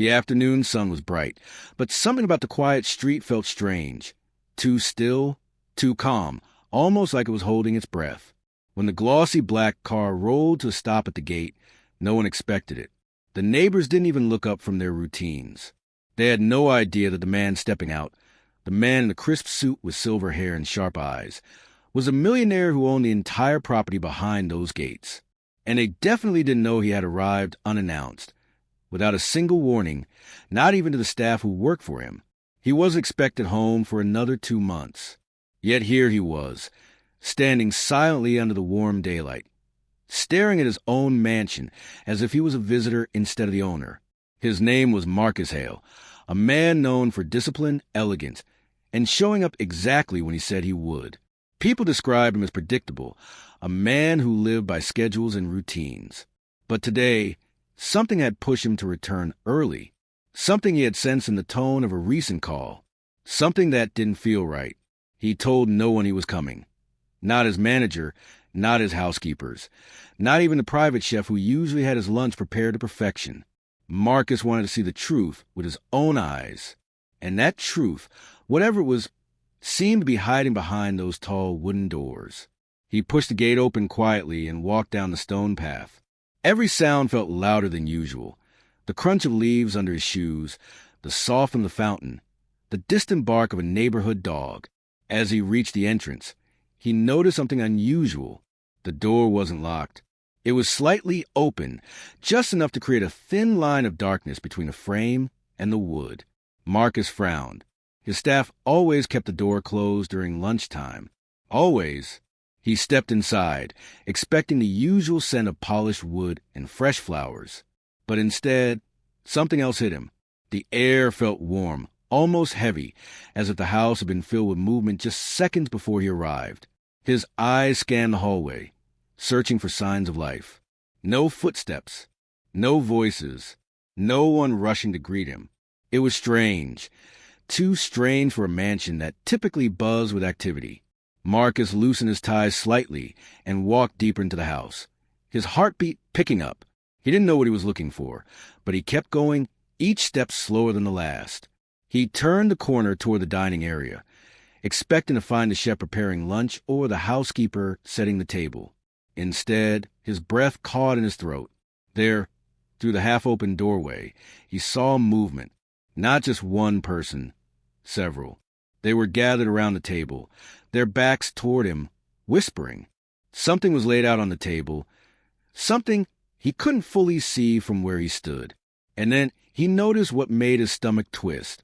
The afternoon sun was bright, but something about the quiet street felt strange. Too still, too calm, almost like it was holding its breath. When the glossy black car rolled to a stop at the gate, no one expected it. The neighbors didn't even look up from their routines. They had no idea that the man stepping out, the man in the crisp suit with silver hair and sharp eyes, was a millionaire who owned the entire property behind those gates. And they definitely didn't know he had arrived unannounced, without a single warning, not even to the staff who worked for him. He wasn't expected home for another 2 months. Yet here he was, standing silently under the warm daylight, staring at his own mansion as if he was a visitor instead of the owner. His name was Marcus Hale, a man known for discipline, elegance, and showing up exactly when he said he would. People described him as predictable, a man who lived by schedules and routines. But today, something had pushed him to return early, something he had sensed in the tone of a recent call, something that didn't feel right. He told no one he was coming. Not his manager, not his housekeepers, not even the private chef who usually had his lunch prepared to perfection. Marcus wanted to see the truth with his own eyes. And that truth, whatever it was, seemed to be hiding behind those tall wooden doors. He pushed the gate open quietly and walked down the stone path. Every sound felt louder than usual. The crunch of leaves under his shoes, the sough from the fountain, the distant bark of a neighborhood dog. As he reached the entrance, he noticed something unusual. The door wasn't locked. It was slightly open, just enough to create a thin line of darkness between the frame and the wood. Marcus frowned. His staff always kept the door closed during lunchtime. Always. He stepped inside, expecting the usual scent of polished wood and fresh flowers. But instead, something else hit him. The air felt warm, almost heavy, as if the house had been filled with movement just seconds before he arrived. His eyes scanned the hallway, searching for signs of life. No footsteps, no voices, no one rushing to greet him. It was strange, too strange for a mansion that typically buzzed with activity. Marcus loosened his ties slightly and walked deeper into the house, his heartbeat picking up. He didn't know what he was looking for, but he kept going, each step slower than the last. He turned the corner toward the dining area, expecting to find the chef preparing lunch or the housekeeper setting the table. Instead, his breath caught in his throat. There, through the half-open doorway, he saw movement. Not just one person, several. They were gathered around the table, their backs toward him, whispering. Something was laid out on the table, something he couldn't fully see from where he stood. And then he noticed what made his stomach twist.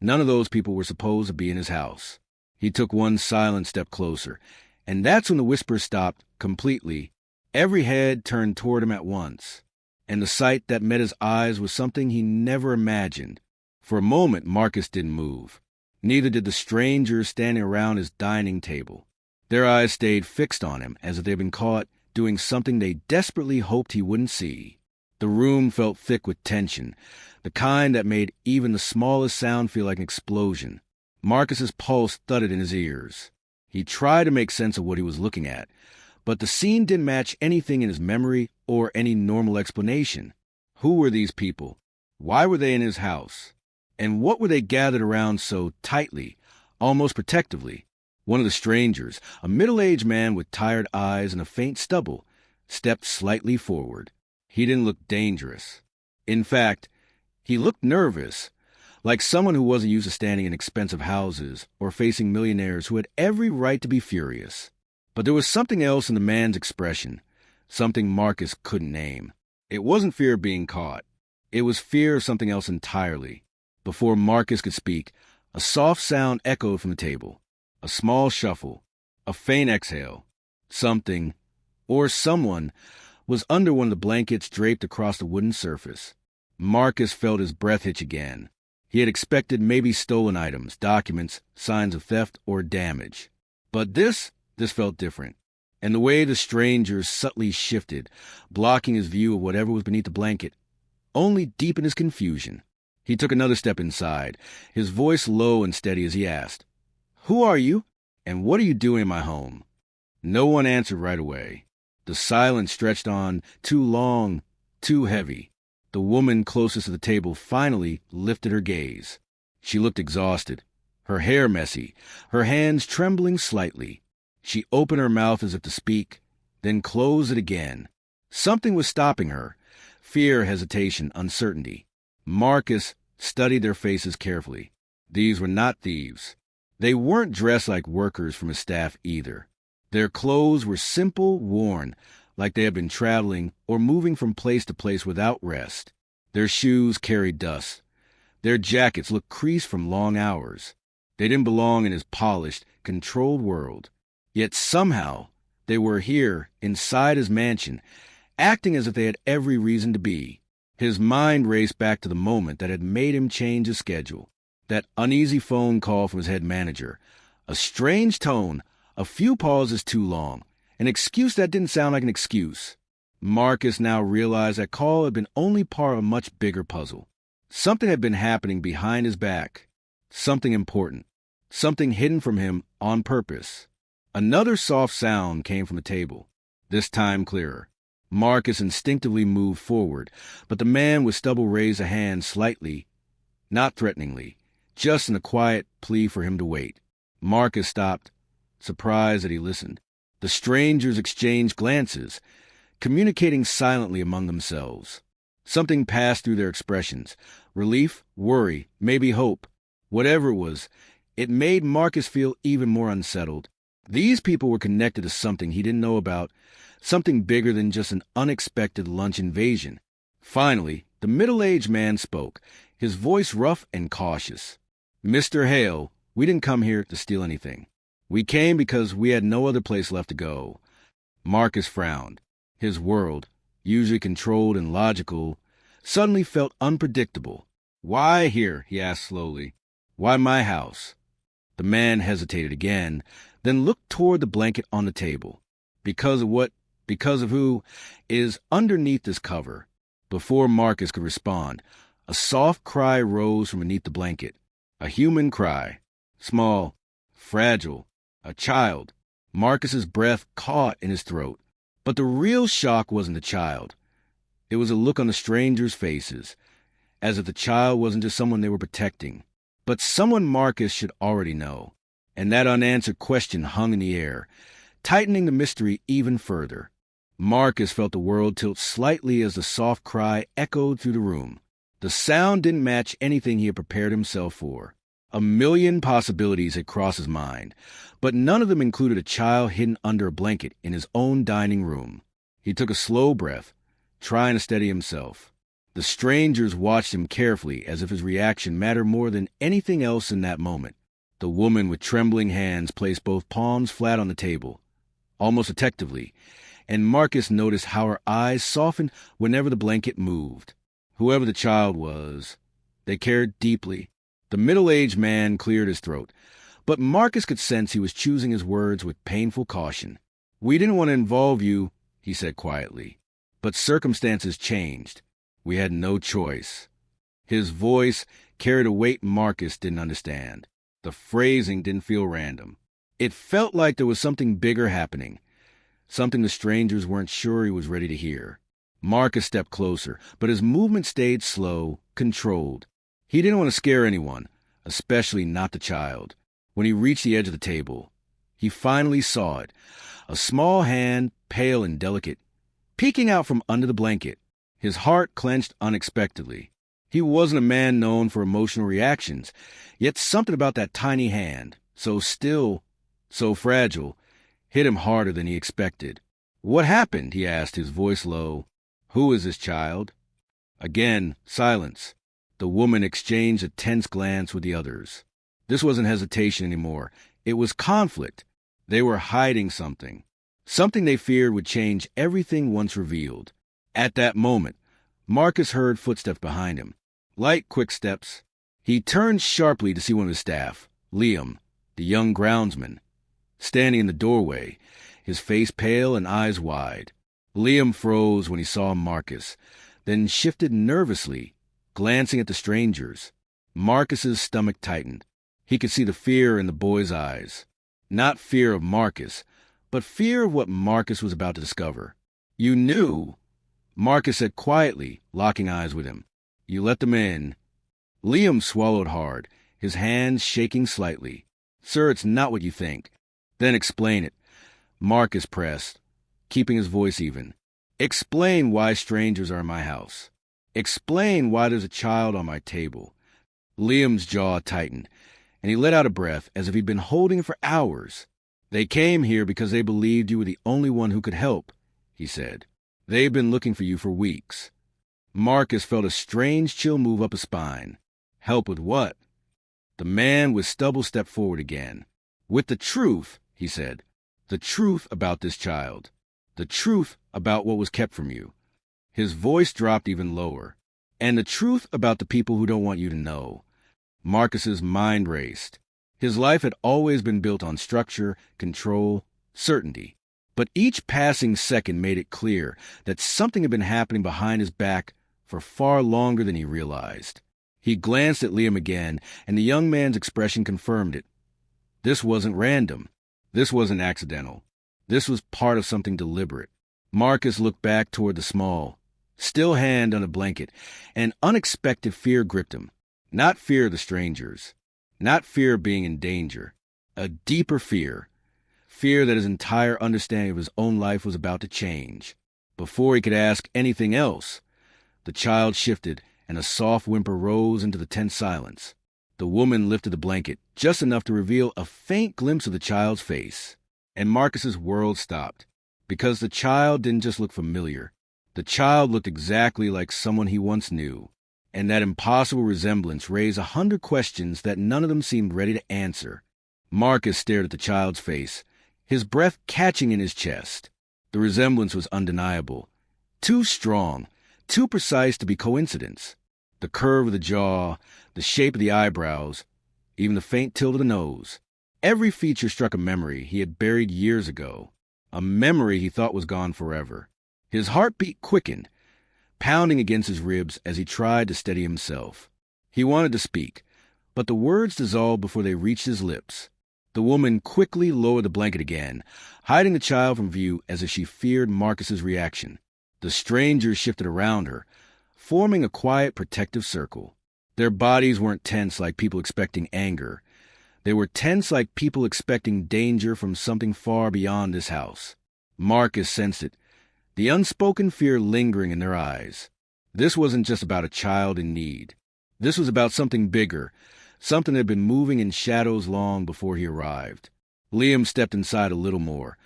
None of those people were supposed to be in his house. He took one silent step closer, and that's when the whispers stopped completely. Every head turned toward him at once, and the sight that met his eyes was something he never imagined. For a moment, Marcus didn't move. Neither did the strangers standing around his dining table. Their eyes stayed fixed on him as if they'd been caught doing something they desperately hoped he wouldn't see. The room felt thick with tension, the kind that made even the smallest sound feel like an explosion. Marcus's pulse thudded in his ears. He tried to make sense of what he was looking at, but the scene didn't match anything in his memory or any normal explanation. Who were these people? Why were they in his house? And what were they gathered around so tightly, almost protectively? One of the strangers, a middle-aged man with tired eyes and a faint stubble, stepped slightly forward. He didn't look dangerous. In fact, he looked nervous, like someone who wasn't used to standing in expensive houses or facing millionaires who had every right to be furious. But there was something else in the man's expression, something Marcus couldn't name. It wasn't fear of being caught. It was fear of something else entirely. Before Marcus could speak, a soft sound echoed from the table. A small shuffle, a faint exhale. Something, or someone, was under one of the blankets draped across the wooden surface. Marcus felt his breath hitch again. He had expected maybe stolen items, documents, signs of theft or damage. But this felt different. And the way the strangers subtly shifted, blocking his view of whatever was beneath the blanket, only deepened his confusion. He took another step inside, his voice low and steady as he asked, "Who are you, and what are you doing in my home?" No one answered right away. The silence stretched on, too long, too heavy. The woman closest to the table finally lifted her gaze. She looked exhausted, her hair messy, her hands trembling slightly. She opened her mouth as if to speak, then closed it again. Something was stopping her. Fear, hesitation, uncertainty. Marcus studied their faces carefully. These were not thieves. They weren't dressed like workers from his staff either. Their clothes were simple, worn, like they had been traveling or moving from place to place without rest. Their shoes carried dust. Their jackets looked creased from long hours. They didn't belong in his polished, controlled world. Yet somehow they were here, inside his mansion, acting as if they had every reason to be. His mind raced back to the moment that had made him change his schedule. That uneasy phone call from his head manager. A strange tone, a few pauses too long, an excuse that didn't sound like an excuse. Marcus now realized that call had been only part of a much bigger puzzle. Something had been happening behind his back. Something important. Something hidden from him on purpose. Another soft sound came from the table, this time clearer. Marcus instinctively moved forward, but the man with stubble raised a hand slightly, not threateningly, just in a quiet plea for him to wait. Marcus stopped, surprised that he listened. The strangers exchanged glances, communicating silently among themselves. Something passed through their expressions. Relief, worry, maybe hope. Whatever it was, it made Marcus feel even more unsettled. These people were connected to something he didn't know about, something bigger than just an unexpected lunch invasion. Finally, the middle-aged man spoke, his voice rough and cautious. "Mr. Hale, we didn't come here to steal anything. We came because we had no other place left to go." Marcus frowned. His world, usually controlled and logical, suddenly felt unpredictable. "Why here?" he asked slowly. "Why my house?" The man hesitated again, then looked toward the blanket on the table. "Because of what? Because of who is underneath this cover?" Before Marcus could respond, a soft cry rose from beneath the blanket. A human cry. Small, fragile, a child. Marcus's breath caught in his throat. But the real shock wasn't the child. It was a look on the strangers' faces, as if the child wasn't just someone they were protecting, but someone Marcus should already know. And that unanswered question hung in the air, tightening the mystery even further. Marcus felt the world tilt slightly as the soft cry echoed through the room. The sound didn't match anything he had prepared himself for. A million possibilities had crossed his mind, but none of them included a child hidden under a blanket in his own dining room. He took a slow breath, trying to steady himself. The strangers watched him carefully, as if his reaction mattered more than anything else in that moment. The woman with trembling hands placed both palms flat on the table, almost detectively, and Marcus noticed how her eyes softened whenever the blanket moved. Whoever the child was, they cared deeply. The middle-aged man cleared his throat, but Marcus could sense he was choosing his words with painful caution. "We didn't want to involve you," he said quietly, "but circumstances changed. We had no choice." His voice carried a weight Marcus didn't understand. The phrasing didn't feel random. It felt like there was something bigger happening, something the strangers weren't sure he was ready to hear. Marcus stepped closer, but his movement stayed slow, controlled. He didn't want to scare anyone, especially not the child. When he reached the edge of the table, he finally saw it, a small hand, pale and delicate, peeking out from under the blanket. His heart clenched unexpectedly. He wasn't a man known for emotional reactions, yet something about that tiny hand, so still, so fragile, hit him harder than he expected. "What happened?" he asked, his voice low. "Who is this child?" Again, silence. The woman exchanged a tense glance with the others. This wasn't hesitation anymore. It was conflict. They were hiding something. Something they feared would change everything once revealed. At that moment, Marcus heard footsteps behind him. Light, quick steps. He turned sharply to see one of his staff, Liam, the young groundsman, standing in the doorway, his face pale and eyes wide. Liam froze when he saw Marcus, then shifted nervously, glancing at the strangers. Marcus's stomach tightened. He could see the fear in the boy's eyes. Not fear of Marcus, but fear of what Marcus was about to discover. "You knew?" Marcus said quietly, locking eyes with him. "You let them in." Liam swallowed hard, his hands shaking slightly. "Sir, it's not what you think." "Then explain it." Marcus pressed, keeping his voice even. "Explain why strangers are in my house. Explain why there's a child on my table." Liam's jaw tightened, and he let out a breath as if he'd been holding it for hours. "They came here because they believed you were the only one who could help," he said. "They've been looking for you for weeks." Marcus felt a strange chill move up his spine. Help with what? The man with stubble stepped forward again. "With the truth," he said. "The truth about this child. The truth about what was kept from you." His voice dropped even lower. "And the truth about the people who don't want you to know." Marcus's mind raced. His life had always been built on structure, control, certainty. But each passing second made it clear that something had been happening behind his back for far longer than he realized. He glanced at Liam again, and the young man's expression confirmed it. This wasn't random. This wasn't accidental. This was part of something deliberate. Marcus looked back toward the small, still hand on a blanket, and unexpected fear gripped him. Not fear of the strangers. Not fear of being in danger. A deeper fear. Fear that his entire understanding of his own life was about to change. Before he could ask anything else, the child shifted, and a soft whimper rose into the tense silence. The woman lifted the blanket, just enough to reveal a faint glimpse of the child's face. And Marcus's world stopped, because the child didn't just look familiar. The child looked exactly like someone he once knew, and that impossible resemblance raised 100 questions that none of them seemed ready to answer. Marcus stared at the child's face, his breath catching in his chest. The resemblance was undeniable. Too strong, too precise to be coincidence. The curve of the jaw, the shape of the eyebrows, even the faint tilt of the nose. Every feature struck a memory he had buried years ago, a memory he thought was gone forever. His heartbeat quickened, pounding against his ribs as he tried to steady himself. He wanted to speak, but the words dissolved before they reached his lips. The woman quickly lowered the blanket again, hiding the child from view as if she feared Marcus's reaction. The strangers shifted around her, forming a quiet, protective circle. Their bodies weren't tense like people expecting anger. They were tense like people expecting danger from something far beyond this house. Marcus sensed it, the unspoken fear lingering in their eyes. This wasn't just about a child in need. This was about something bigger, something that had been moving in shadows long before he arrived. Liam stepped inside a little more,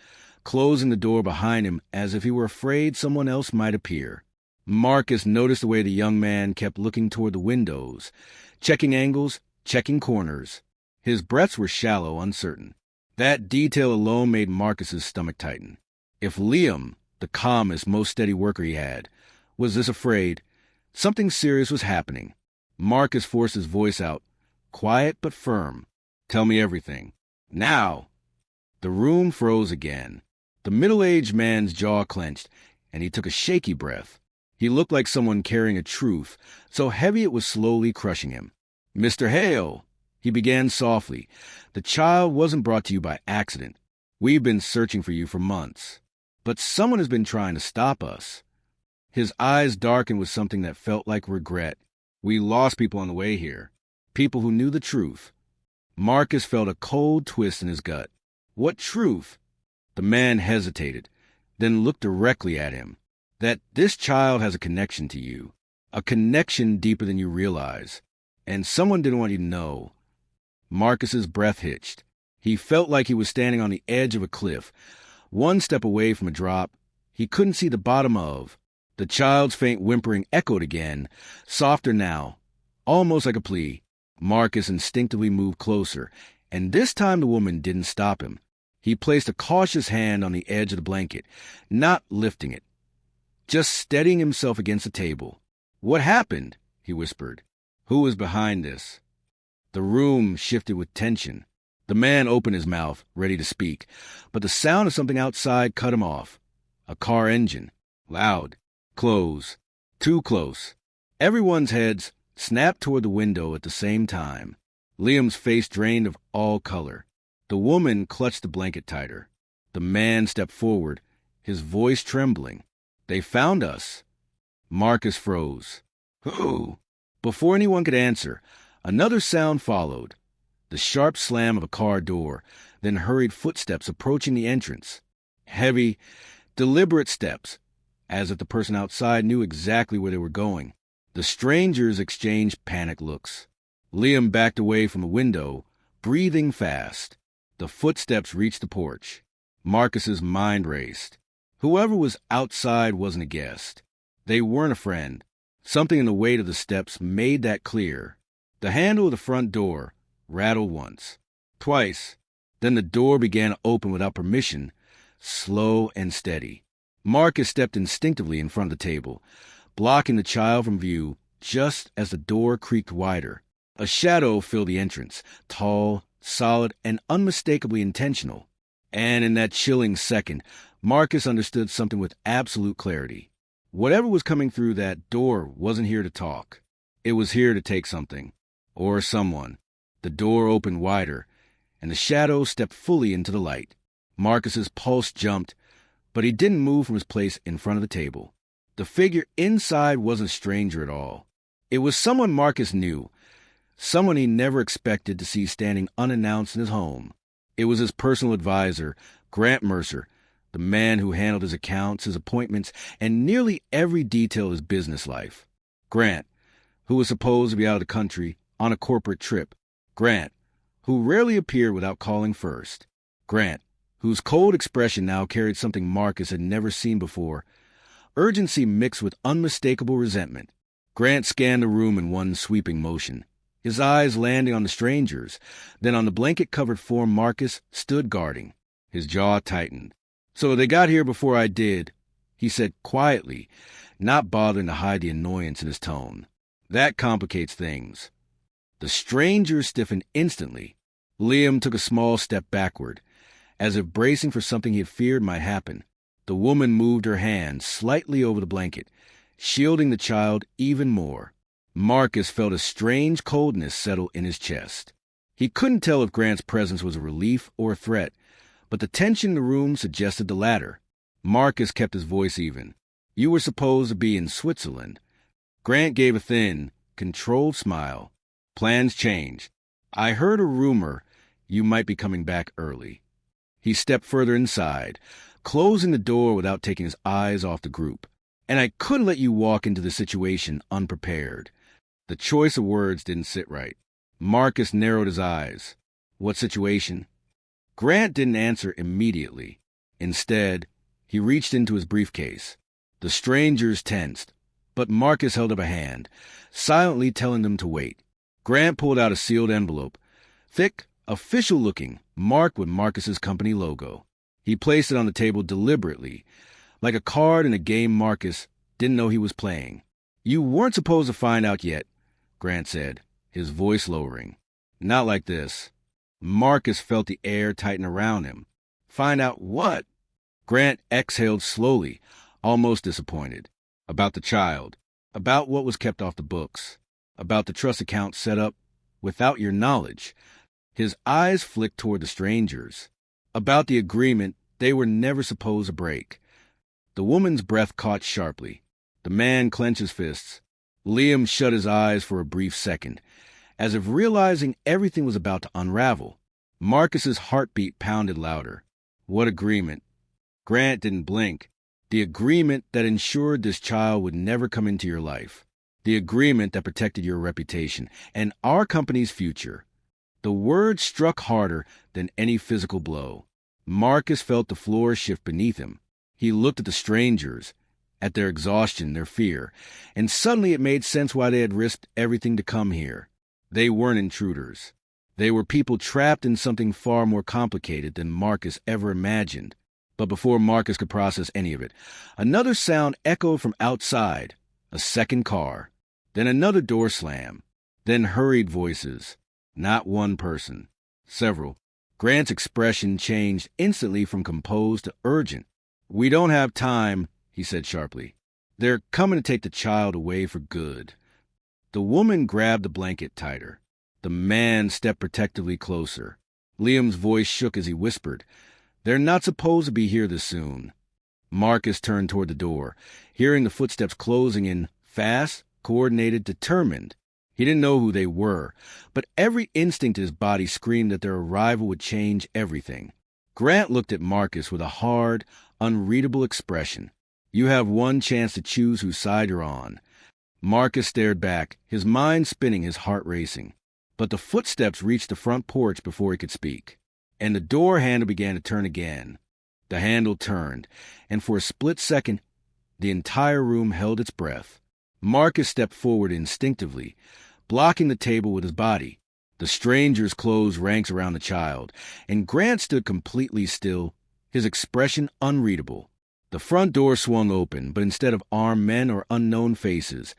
closing the door behind him as if he were afraid someone else might appear. Marcus noticed the way the young man kept looking toward the windows, checking angles, checking corners. His breaths were shallow, uncertain. That detail alone made Marcus's stomach tighten. If Liam, the calmest, most steady worker he had, was this afraid, something serious was happening. Marcus forced his voice out, quiet but firm. "Tell me everything. Now!" The room froze again. The middle-aged man's jaw clenched, and he took a shaky breath. He looked like someone carrying a truth, so heavy it was slowly crushing him. "Mr. Hale," he began softly, "the child wasn't brought to you by accident. We've been searching for you for months. But someone has been trying to stop us." His eyes darkened with something that felt like regret. "We lost people on the way here. People who knew the truth." Marcus felt a cold twist in his gut. "What truth?" The man hesitated, then looked directly at him. "That this child has a connection to you. A connection deeper than you realize. And someone didn't want you to know." Marcus's breath hitched. He felt like he was standing on the edge of a cliff, one step away from a drop he couldn't see the bottom of. The child's faint whimpering echoed again, softer now, almost like a plea. Marcus instinctively moved closer, and this time the woman didn't stop him. He placed a cautious hand on the edge of the blanket, not lifting it, just steadying himself against the table. "What happened?" he whispered. "Who was behind this?" The room shifted with tension. The man opened his mouth, ready to speak, but the sound of something outside cut him off. A car engine. Loud. Close. Too close. Everyone's heads snapped toward the window at the same time. Liam's face drained of all color. The woman clutched the blanket tighter. The man stepped forward, his voice trembling. "They found us." Marcus froze. Who? Before anyone could answer, another sound followed. The sharp slam of a car door, then hurried footsteps approaching the entrance. Heavy, deliberate steps, as if the person outside knew exactly where they were going. The strangers exchanged panicked looks. Liam backed away from the window, breathing fast. The footsteps reached the porch. Marcus's mind raced. Whoever was outside wasn't a guest. They weren't a friend. Something in the weight of the steps made that clear. The handle of the front door rattled once, twice. Then the door began to open without permission, slow and steady. Marcus stepped instinctively in front of the table, blocking the child from view just as the door creaked wider. A shadow filled the entrance, tall, solid, and unmistakably intentional. And in that chilling second, Marcus understood something with absolute clarity. Whatever was coming through that door wasn't here to talk. It was here to take something. Or someone. The door opened wider, and the shadow stepped fully into the light. Marcus's pulse jumped, but he didn't move from his place in front of the table. The figure inside wasn't a stranger at all. It was someone Marcus knew, someone he never expected to see standing unannounced in his home. It was his personal advisor, Grant Mercer, the man who handled his accounts, his appointments, and nearly every detail of his business life. Grant, who was supposed to be out of the country on a corporate trip. Grant, who rarely appeared without calling first. Grant, whose cold expression now carried something Marcus had never seen before, urgency mixed with unmistakable resentment. Grant scanned the room in one sweeping motion, his eyes landing on the strangers, then on the blanket-covered form Marcus stood guarding. His jaw tightened. "So they got here before I did," he said quietly, not bothering to hide the annoyance in his tone. "That complicates things." The strangers stiffened instantly. Liam took a small step backward, as if bracing for something he had feared might happen. The woman moved her hand slightly over the blanket, shielding the child even more. Marcus felt a strange coldness settle in his chest. He couldn't tell if Grant's presence was a relief or a threat, but the tension in the room suggested the latter. Marcus kept his voice even. "You were supposed to be in Switzerland." Grant gave a thin, controlled smile. "Plans change. I heard a rumor you might be coming back early." He stepped further inside, closing the door without taking his eyes off the group. "And I couldn't let you walk into the situation unprepared." The choice of words didn't sit right. Marcus narrowed his eyes. "What situation?" Grant didn't answer immediately. Instead, he reached into his briefcase. The strangers tensed, but Marcus held up a hand, silently telling them to wait. Grant pulled out a sealed envelope, thick, official-looking, marked with Marcus's company logo. He placed it on the table deliberately, like a card in a game Marcus didn't know he was playing. "You weren't supposed to find out yet," Grant said, his voice lowering. "Not like this." Marcus felt the air tighten around him. "Find out what?" Grant exhaled slowly, almost disappointed. "About the child. About what was kept off the books. About the trust account set up without your knowledge." His eyes flicked toward the strangers. "About the agreement they were never supposed to break." The woman's breath caught sharply. The man clenched his fists. Liam shut his eyes for a brief second, as if realizing everything was about to unravel. Marcus's heartbeat pounded louder. What agreement? Grant didn't blink. The agreement that ensured this child would never come into your life. The agreement that protected your reputation and our company's future. The words struck harder than any physical blow. Marcus felt the floor shift beneath him. He looked at the strangers, at their exhaustion, their fear, and suddenly it made sense why they had risked everything to come here. They weren't intruders. They were people trapped in something far more complicated than Marcus ever imagined. But before Marcus could process any of it, another sound echoed from outside, a second car, then another door slam, then hurried voices. Not one person. Several. Grant's expression changed instantly from composed to urgent. "We don't have time," he said sharply. "They're coming to take the child away for good." The woman grabbed the blanket tighter. The man stepped protectively closer. Liam's voice shook as he whispered, "They're not supposed to be here this soon." Marcus turned toward the door, hearing the footsteps closing in, fast, coordinated, determined. He didn't know who they were, but every instinct in his body screamed that their arrival would change everything. Grant looked at Marcus with a hard, unreadable expression. You have one chance to choose whose side you're on. Marcus stared back, his mind spinning, his heart racing. But the footsteps reached the front porch before he could speak, and the door handle began to turn again. The handle turned, and for a split second, the entire room held its breath. Marcus stepped forward instinctively, blocking the table with his body. The strangers closed ranks around the child, and Grant stood completely still, his expression unreadable. The front door swung open, but instead of armed men or unknown faces,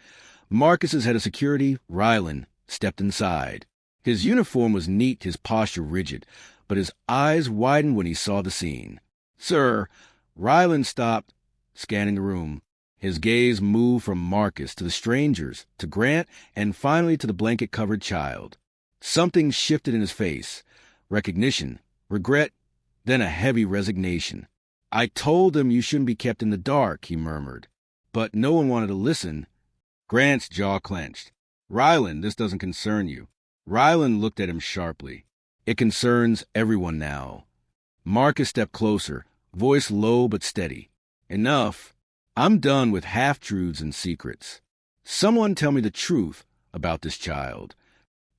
Marcus's head of security, Rylan, stepped inside. His uniform was neat, his posture rigid, but his eyes widened when he saw the scene. "Sir," Rylan stopped, scanning the room. His gaze moved from Marcus to the strangers, to Grant, and finally to the blanket-covered child. Something shifted in his face. Recognition, regret, then a heavy resignation. "I told them you shouldn't be kept in the dark," he murmured. But no one wanted to listen. Grant's jaw clenched. "Rylan, this doesn't concern you." Rylan looked at him sharply. "It concerns everyone now." Marcus stepped closer, voice low but steady. "Enough. I'm done with half-truths and secrets. Someone tell me the truth about this child."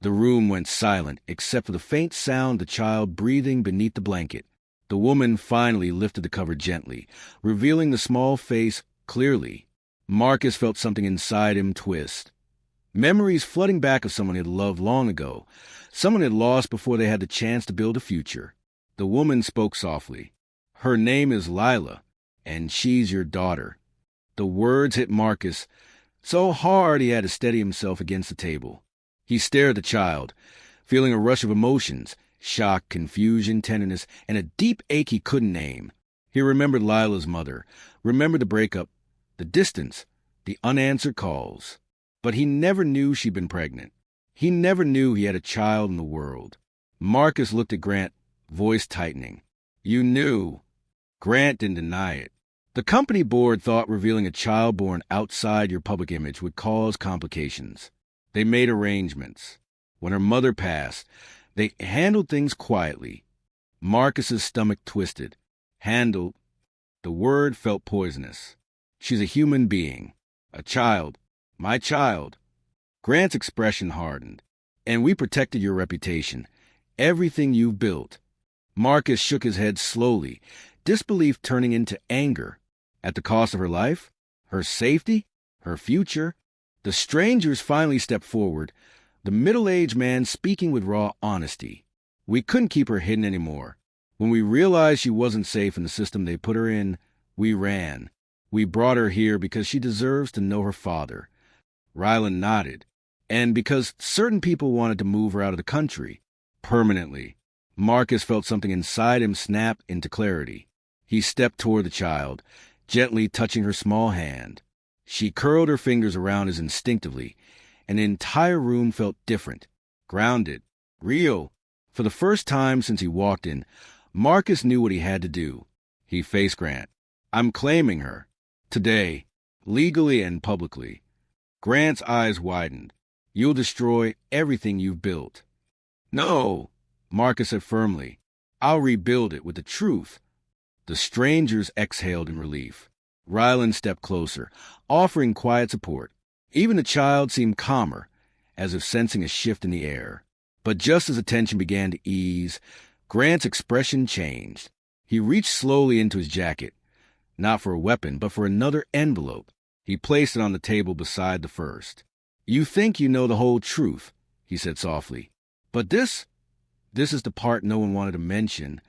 The room went silent, except for the faint sound of the child breathing beneath the blanket. The woman finally lifted the cover gently, revealing the small face clearly. Marcus felt something inside him twist. Memories flooding back of someone he had loved long ago, someone he had lost before they had the chance to build a future. The woman spoke softly. "Her name is Lila, and she's your daughter." The words hit Marcus so hard he had to steady himself against the table. He stared at the child, feeling a rush of emotions, shock, confusion, tenderness, and a deep ache he couldn't name. He remembered Lila's mother, remembered the breakup, the distance, the unanswered calls. But he never knew she'd been pregnant. He never knew he had a child in the world. Marcus looked at Grant, voice tightening. "You knew." Grant didn't deny it. The company board thought revealing a child born outside your public image would cause complications. They made arrangements. When her mother passed, they handled things quietly. Marcus's stomach twisted. Handled. The word felt poisonous. She's a human being. A child. My child. Grant's expression hardened. "And we protected your reputation. Everything you've built." Marcus shook his head slowly, disbelief turning into anger. At the cost of her life? Her safety? Her future? The strangers finally stepped forward, the middle-aged man speaking with raw honesty. "We couldn't keep her hidden anymore. When we realized she wasn't safe in the system they put her in, we ran. We brought her here because she deserves to know her father." Rylan nodded. "And because certain people wanted to move her out of the country. Permanently." Marcus felt something inside him snap into clarity. He stepped toward the child, gently touching her small hand. She curled her fingers around his instinctively, and the entire room felt different, grounded, real. For the first time since he walked in, Marcus knew what he had to do. He faced Grant. "I'm claiming her. Today. Legally and publicly." Grant's eyes widened. "You'll destroy everything you've built." "No," Marcus said firmly. "I'll rebuild it with the truth." The strangers exhaled in relief. Rylan stepped closer, offering quiet support. Even the child seemed calmer, as if sensing a shift in the air. But just as the tension began to ease, Grant's expression changed. He reached slowly into his jacket, not for a weapon, but for another envelope. He placed it on the table beside the first. "You think you know the whole truth," he said softly. "But this is the part no one wanted to mention."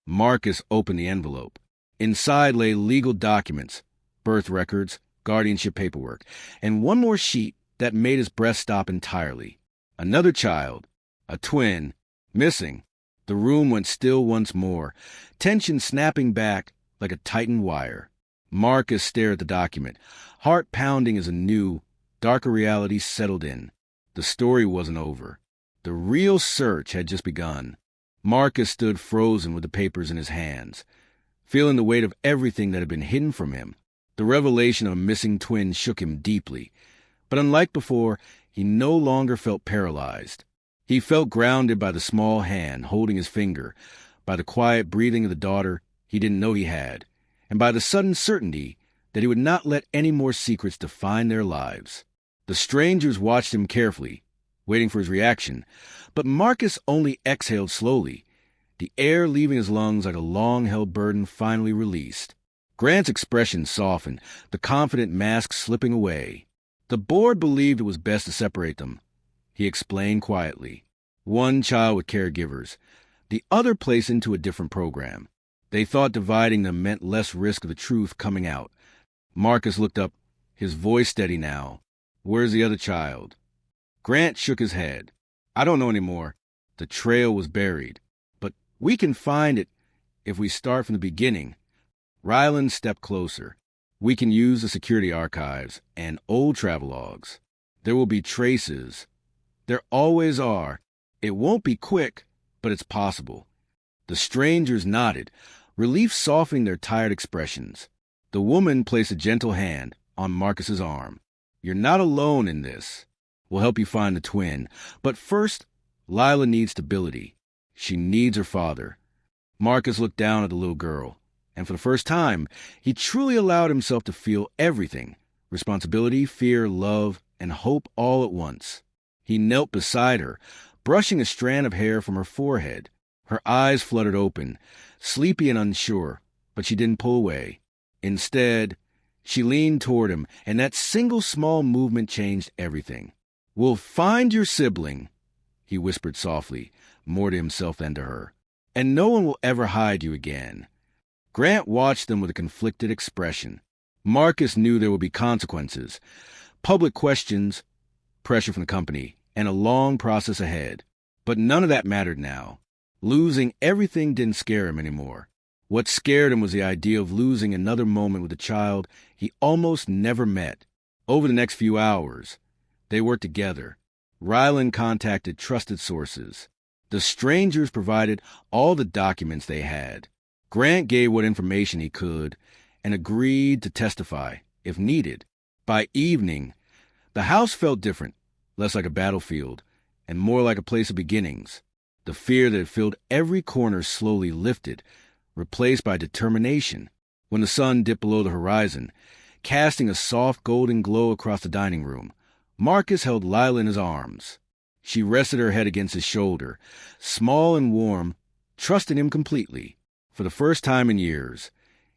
Marcus opened the envelope. Inside lay legal documents, birth records, guardianship paperwork, and one more sheet that made his breath stop entirely. Another child, a twin, missing. The room went still once more, tension snapping back like a tightened wire. Marcus stared at the document, heart pounding as a new, darker reality settled in. The story wasn't over. The real search had just begun. Marcus stood frozen with the papers in his hands. feeling the weight of everything that had been hidden from him. The revelation of a missing twin shook him deeply, but unlike before, he no longer felt paralyzed. He felt grounded by the small hand holding his finger, by the quiet breathing of the daughter he didn't know he had, and by the sudden certainty that he would not let any more secrets define their lives. The strangers watched him carefully, waiting for his reaction, but Marcus only exhaled slowly, the air leaving his lungs like a long-held burden finally released. Grant's expression softened, the confident mask slipping away. The board believed it was best to separate them, he explained quietly. One child with caregivers, the other placed into a different program. They thought dividing them meant less risk of the truth coming out. Marcus looked up, his voice steady now. Where's the other child? Grant shook his head. I don't know anymore. The trail was buried. But we can find it if we start from the beginning. Ryland stepped closer. We can use the security archives and old travelogues. There will be traces. There always are. It won't be quick, but it's possible. The strangers nodded, relief softening their tired expressions. The woman placed a gentle hand on Marcus's arm. You're not alone in this. We'll help you find the twin. But first, Lila needs stability. She needs her father. Marcus looked down at the little girl, and for the first time, he truly allowed himself to feel everything: responsibility, fear, love, and hope all at once. He knelt beside her, brushing a strand of hair from her forehead. Her eyes fluttered open, sleepy and unsure, but she didn't pull away. Instead, she leaned toward him, and that single small movement changed everything. We'll find your sibling, he whispered softly, more to himself than to her. And no one will ever hide you again. Grant watched them with a conflicted expression. Marcus knew there would be consequences, public questions, pressure from the company, and a long process ahead. But none of that mattered now. Losing everything didn't scare him anymore. What scared him was the idea of losing another moment with a child he almost never met. Over the next few hours, they worked together. Ryland contacted trusted sources. The strangers provided all the documents they had. Grant gave what information he could and agreed to testify, if needed. By evening, the house felt different, less like a battlefield, and more like a place of beginnings. The fear that had filled every corner slowly lifted, replaced by determination. When the sun dipped below the horizon, casting a soft golden glow across the dining room, Marcus held Lila in his arms. She rested her head against his shoulder, small and warm, trusting him completely. For the first time in years,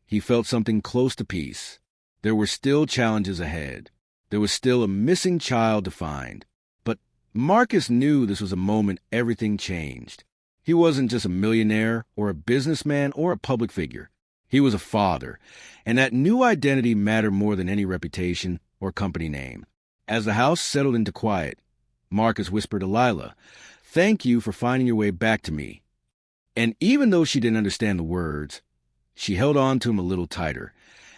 he felt something close to peace. There were still challenges ahead. There was still a missing child to find. But Marcus knew this was a moment everything changed. He wasn't just a millionaire or a businessman or a public figure. He was a father, and that new identity mattered more than any reputation or company name. As the house settled into quiet, Marcus whispered to Lila, "Thank you for finding your way back to me." And even though she didn't understand the words, she held on to him a little tighter,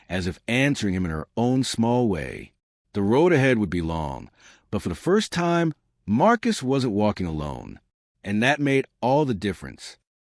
as if answering him in her own small way. The road ahead would be long, but for the first time, Marcus wasn't walking alone, and that made all the difference.